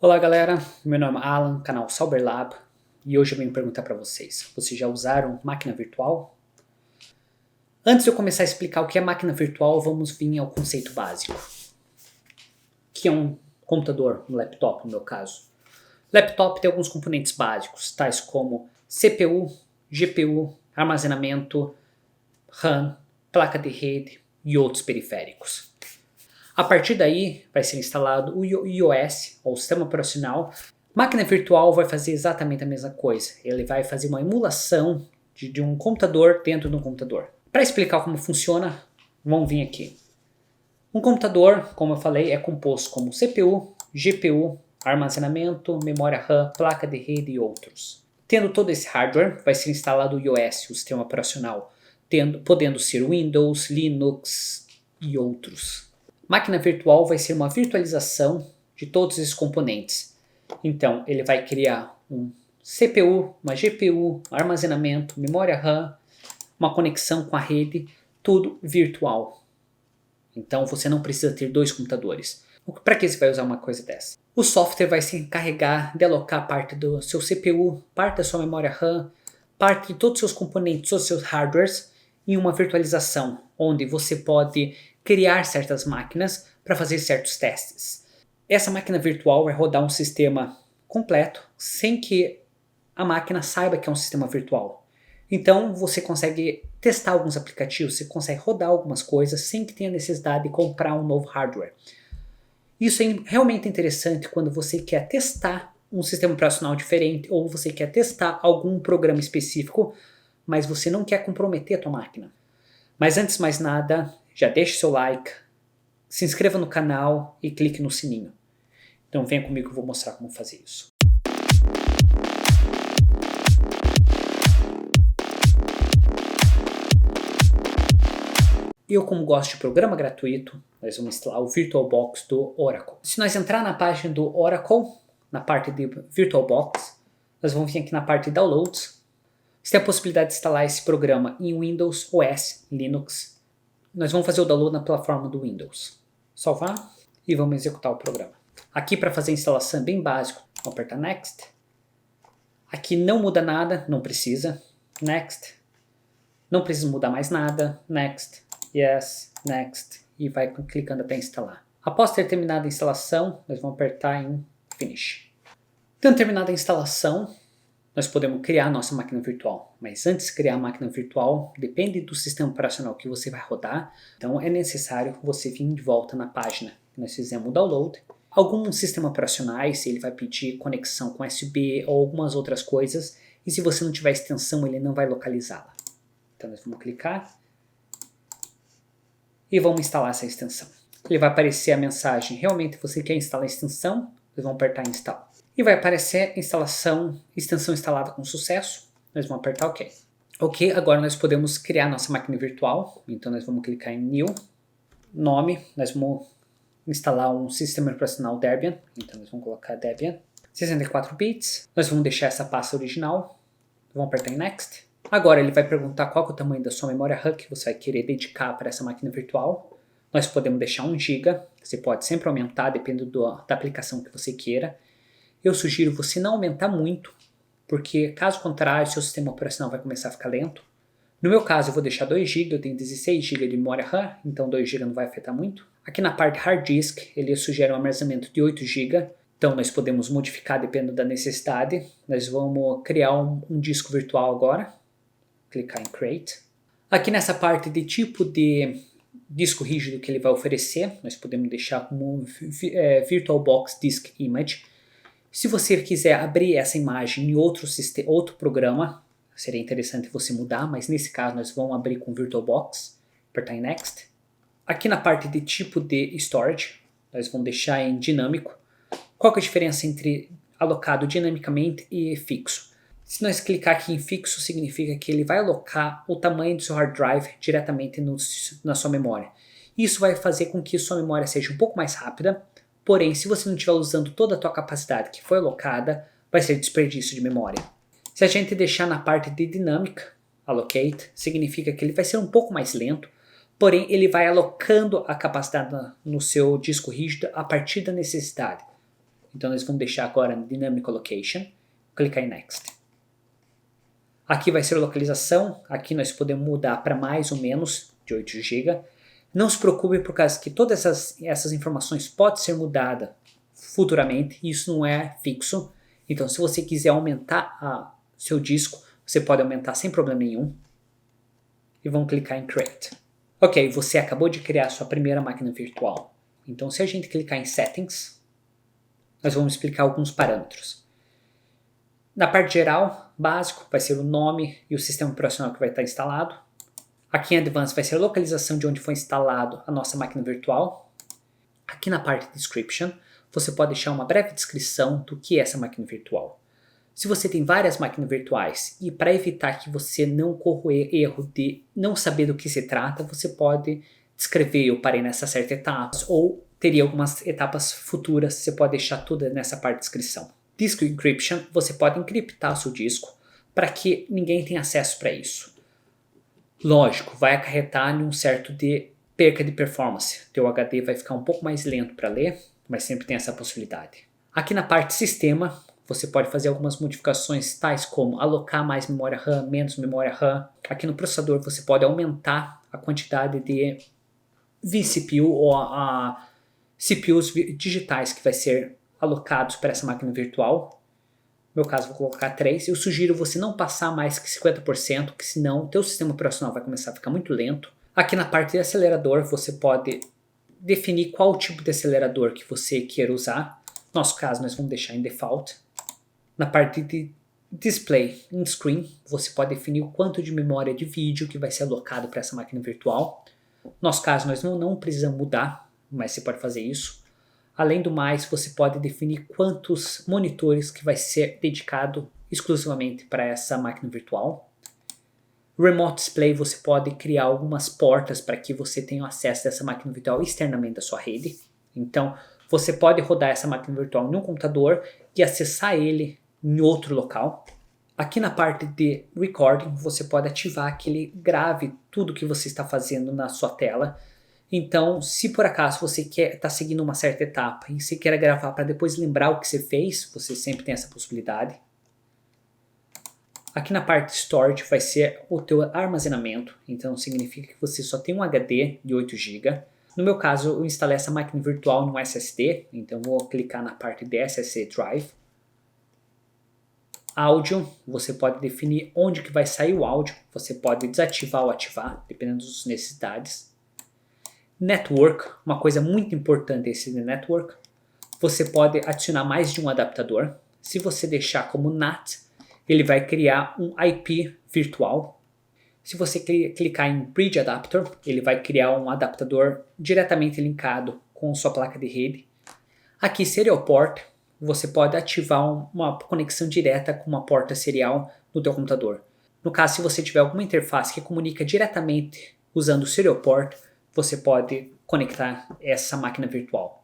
Olá galera, meu nome é Alan, canal Cyberlab, e hoje eu venho perguntar para vocês já usaram máquina virtual? Antes de eu começar a explicar o que é máquina virtual, vamos vir ao conceito básico, que é um computador, um laptop no meu caso. Laptop tem alguns componentes básicos, tais como CPU, GPU, armazenamento, RAM, placa de rede e outros periféricos. A partir daí vai ser instalado o iOS, ou sistema operacional. Máquina virtual vai fazer exatamente a mesma coisa. Ele vai fazer uma emulação de um computador dentro de um computador. Para explicar como funciona, vamos vir aqui. Um computador, como eu falei, é composto como CPU, GPU, armazenamento, memória RAM, placa de rede e outros. Tendo todo esse hardware, vai ser instalado o iOS, o sistema operacional, podendo ser Windows, Linux e outros. Máquina virtual vai ser uma virtualização de todos esses componentes. Então, ele vai criar um CPU, uma GPU, armazenamento, memória RAM, uma conexão com a rede, tudo virtual. Então, você não precisa ter dois computadores. Para que você vai usar uma coisa dessa? O software vai se encarregar de alocar parte do seu CPU, parte da sua memória RAM, parte de todos os seus componentes, todos os seus hardwares, em uma virtualização, onde você pode criar certas máquinas para fazer certos testes. Essa máquina virtual vai rodar um sistema completo sem que a máquina saiba que é um sistema virtual. Então você consegue testar alguns aplicativos, você consegue rodar algumas coisas sem que tenha necessidade de comprar um novo hardware. Isso é realmente interessante quando você quer testar um sistema operacional diferente ou você quer testar algum programa específico, mas você não quer comprometer a tua máquina. Mas antes de mais nada, já deixe seu like, se inscreva no canal e clique no sininho. Então venha comigo que eu vou mostrar como fazer isso. Eu, como gosto de programa gratuito, nós vamos instalar o VirtualBox do Oracle. Se nós entrar na página do Oracle, na parte de VirtualBox, nós vamos vir aqui na parte de Downloads. Você tem a possibilidade de instalar esse programa em Windows, OS, Linux. Nós vamos fazer o download na plataforma do Windows. Salvar e vamos executar o programa. Aqui para fazer a instalação é bem básico. Vamos apertar Next. Aqui não muda nada, não precisa. Next. Não precisa mudar mais nada. Next. Yes. Next. E vai clicando até instalar. Após ter terminado a instalação, nós vamos apertar em Finish. Tendo terminado a instalação, nós podemos criar a nossa máquina virtual. Mas antes de criar a máquina virtual, depende do sistema operacional que você vai rodar. Então é necessário você vir de volta na página que nós fizemos o download. Alguns sistemas operacionais ele vai pedir conexão com USB ou algumas outras coisas. E se você não tiver extensão, ele não vai localizá-la. Então nós vamos clicar e vamos instalar essa extensão. Ele vai aparecer a mensagem, realmente você quer instalar a extensão? Nós vamos apertar em Install. E vai aparecer extensão instalada com sucesso. Nós vamos apertar OK. OK, agora nós podemos criar nossa máquina virtual. Então nós vamos clicar em New. Nome, nós vamos instalar um sistema operacional Debian. Então nós vamos colocar Debian. 64 bits. Nós vamos deixar essa pasta original. Vamos apertar em Next. Agora ele vai perguntar qual é o tamanho da sua memória RAM que você vai querer dedicar para essa máquina virtual. Nós podemos deixar 1 GB. Você pode sempre aumentar, dependendo da aplicação que você queira. Eu sugiro você não aumentar muito, porque caso contrário, seu sistema operacional vai começar a ficar lento. No meu caso, eu vou deixar 2 GB, eu tenho 16 GB de memória RAM, então 2 GB não vai afetar muito. Aqui na parte Hard Disk, ele sugere um armazenamento de 8 GB, então nós podemos modificar dependendo da necessidade. Nós vamos criar um disco virtual agora, clicar em Create. Aqui nessa parte de tipo de disco rígido que ele vai oferecer, nós podemos deixar como VirtualBox Disk Image. Se você quiser abrir essa imagem em outro programa, seria interessante você mudar, mas nesse caso nós vamos abrir com VirtualBox, apertar em Next. Aqui na parte de tipo de Storage, nós vamos deixar em dinâmico. Qual que é a diferença entre alocado dinamicamente e fixo? Se nós clicar aqui em fixo, significa que ele vai alocar o tamanho do seu hard drive diretamente na sua memória. Isso vai fazer com que sua memória seja um pouco mais rápida. Porém, se você não estiver usando toda a tua capacidade que foi alocada, vai ser desperdício de memória. Se a gente deixar na parte de dinâmica, allocate, significa que ele vai ser um pouco mais lento, porém ele vai alocando a capacidade no seu disco rígido a partir da necessidade. Então nós vamos deixar agora no Dynamic Location, clicar em Next. Aqui vai ser a localização, aqui nós podemos mudar para mais ou menos de 8 GB. Não se preocupe por causa que todas essas informações podem ser mudadas futuramente, isso não é fixo. Então se você quiser aumentar seu disco, você pode aumentar sem problema nenhum. E vamos clicar em Create. Ok, você acabou de criar sua primeira máquina virtual. Então se a gente clicar em Settings, nós vamos explicar alguns parâmetros. Na parte geral, básico, vai ser o nome e o sistema operacional que vai estar instalado. Aqui em Advanced vai ser a localização de onde foi instalado a nossa máquina virtual. Aqui na parte Description, você pode deixar uma breve descrição do que é essa máquina virtual. Se você tem várias máquinas virtuais e para evitar que você não corra o erro de não saber do que se trata, você pode descrever eu parei nessa certa etapa ou teria algumas etapas futuras, você pode deixar tudo nessa parte de descrição. Disk Encryption, você pode encriptar o seu disco para que ninguém tenha acesso para isso. Lógico, vai acarretar um certo de perca de performance. Teu HD vai ficar um pouco mais lento para ler, mas sempre tem essa possibilidade. Aqui na parte Sistema, você pode fazer algumas modificações tais como alocar mais memória RAM, menos memória RAM. Aqui no processador você pode aumentar a quantidade de vCPU ou a CPUs digitais que vai ser alocados para essa máquina virtual. No meu caso vou colocar 3. Eu sugiro você não passar mais que 50%, que senão o teu sistema operacional vai começar a ficar muito lento. Aqui na parte de acelerador você pode definir qual tipo de acelerador que você queira usar. No nosso caso nós vamos deixar em Default. Na parte de Display in Screen você pode definir o quanto de memória de vídeo que vai ser alocado para essa máquina virtual. No nosso caso nós não precisamos mudar, mas você pode fazer isso. Além do mais, você pode definir quantos monitores que vai ser dedicado exclusivamente para essa máquina virtual. Remote Display, você pode criar algumas portas para que você tenha acesso dessa máquina virtual externamente da sua rede. Então, você pode rodar essa máquina virtual em um computador e acessar ele em outro local. Aqui na parte de Recording, você pode ativar que ele grave tudo que você está fazendo na sua tela. Então, se por acaso você está seguindo uma certa etapa e você quer gravar para depois lembrar o que você fez, você sempre tem essa possibilidade. Aqui na parte de Storage vai ser o teu armazenamento, então significa que você só tem um HD de 8 GB. No meu caso, eu instalei essa máquina virtual no SSD, então vou clicar na parte de SSD Drive. Áudio, você pode definir onde que vai sair o áudio, você pode desativar ou ativar, dependendo das necessidades. Network, uma coisa muito importante esse de Network, você pode adicionar mais de um adaptador. Se você deixar como NAT, ele vai criar um IP virtual. Se você clicar em Bridge Adapter, ele vai criar um adaptador diretamente linkado com sua placa de rede. Aqui, Serial Port, você pode ativar uma conexão direta com uma porta serial no teu computador. No caso, se você tiver alguma interface que comunica diretamente usando o Serial Port, você pode conectar essa máquina virtual.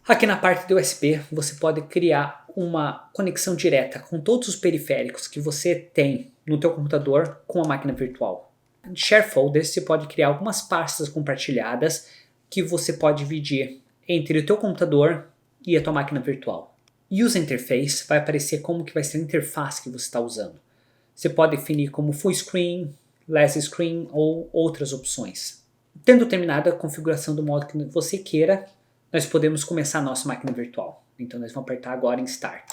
Aqui na parte do USB, você pode criar uma conexão direta com todos os periféricos que você tem no teu computador com a máquina virtual. Em Share Folders, você pode criar algumas pastas compartilhadas que você pode dividir entre o teu computador e a tua máquina virtual. User Interface vai aparecer como que vai ser a interface que você está usando. Você pode definir como Full Screen, Less Screen ou outras opções. Tendo terminado a configuração do modo que você queira, nós podemos começar a nossa máquina virtual. Então nós vamos apertar agora em Start.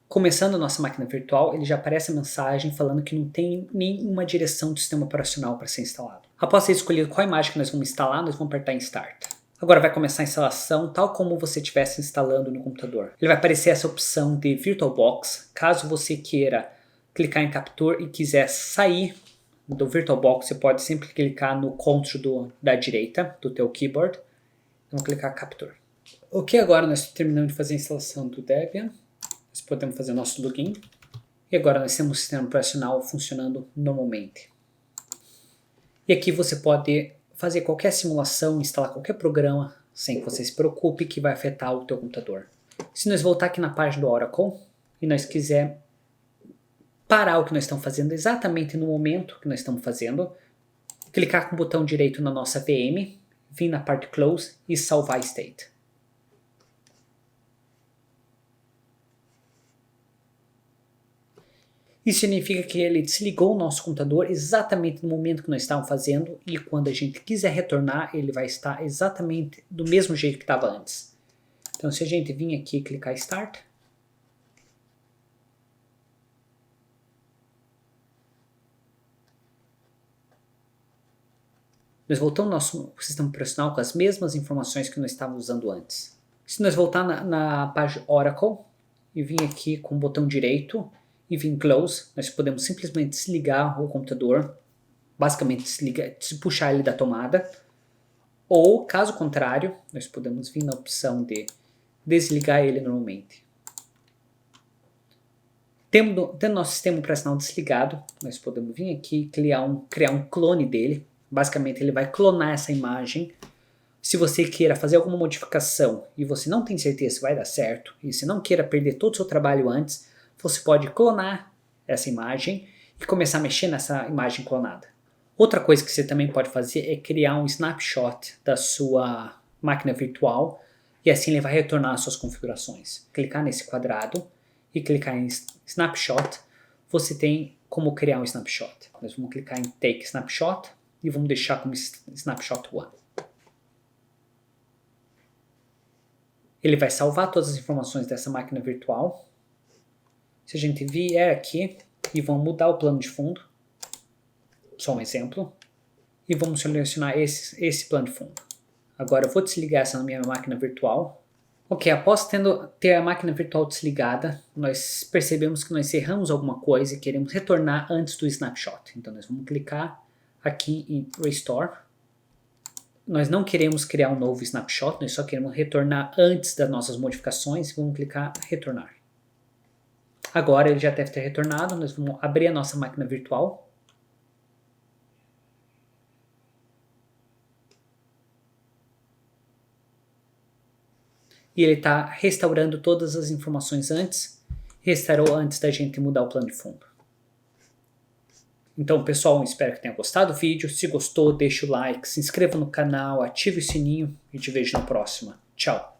Começando a nossa máquina virtual, ele já aparece a mensagem falando que não tem nenhuma direção do sistema operacional para ser instalado. Após ter escolhido qual imagem que nós vamos instalar, nós vamos apertar em Start. Agora vai começar a instalação tal como você estivesse instalando no computador. Ele vai aparecer essa opção de VirtualBox. Caso você queira clicar em Capture e quiser sair do VirtualBox, você pode sempre clicar no Ctrl da direita do teu keyboard. Vamos clicar Capture. Ok, agora nós terminamos de fazer a instalação do Debian. Nós podemos fazer o nosso login. E agora nós temos o sistema operacional funcionando normalmente. E aqui você pode fazer qualquer simulação, instalar qualquer programa, sem que você se preocupe que vai afetar o teu computador. Se nós voltar aqui na página do Oracle e nós quiser parar o que nós estamos fazendo exatamente no momento que nós estamos fazendo, clicar com o botão direito na nossa VM, vir na parte Close e salvar State. Isso significa que ele desligou o nosso computador exatamente no momento que nós estávamos fazendo e quando a gente quiser retornar, ele vai estar exatamente do mesmo jeito que estava antes. Então, se a gente vir aqui e clicar Start, nós voltamos ao nosso sistema operacional com as mesmas informações que nós estávamos usando antes. Se nós voltar na página Oracle e vir aqui com o botão direito e vir em Close, nós podemos simplesmente desligar o computador, basicamente puxar ele da tomada, ou caso contrário, nós podemos vir na opção de desligar ele normalmente. Tendo nosso sistema operacional desligado, nós podemos vir aqui e criar um clone dele. Basicamente ele vai clonar essa imagem. Se você queira fazer alguma modificação e você não tem certeza se vai dar certo, e se não queira perder todo o seu trabalho antes, você pode clonar essa imagem e começar a mexer nessa imagem clonada. Outra coisa que você também pode fazer é criar um snapshot da sua máquina virtual e assim ele vai retornar as suas configurações. Clicar nesse quadrado e clicar em Snapshot, você tem como criar um snapshot. Nós vamos clicar em Take Snapshot e vamos deixar como Snapshot 1. Ele vai salvar todas as informações dessa máquina virtual. Se a gente vier aqui e vamos mudar o plano de fundo, só um exemplo, e vamos selecionar esse plano de fundo. Agora eu vou desligar essa minha máquina virtual. Ok, após ter a máquina virtual desligada, nós percebemos que nós erramos alguma coisa e queremos retornar antes do snapshot. Então nós vamos clicar aqui em Restore. Nós não queremos criar um novo snapshot, nós só queremos retornar antes das nossas modificações e vamos clicar Retornar. Agora ele já deve ter retornado, nós vamos abrir a nossa máquina virtual. E ele está restaurando todas as informações antes, restaurou antes da gente mudar o plano de fundo. Então, pessoal, espero que tenha gostado do vídeo. Se gostou, deixa o like, se inscreva no canal, ative o sininho e te vejo na próxima. Tchau!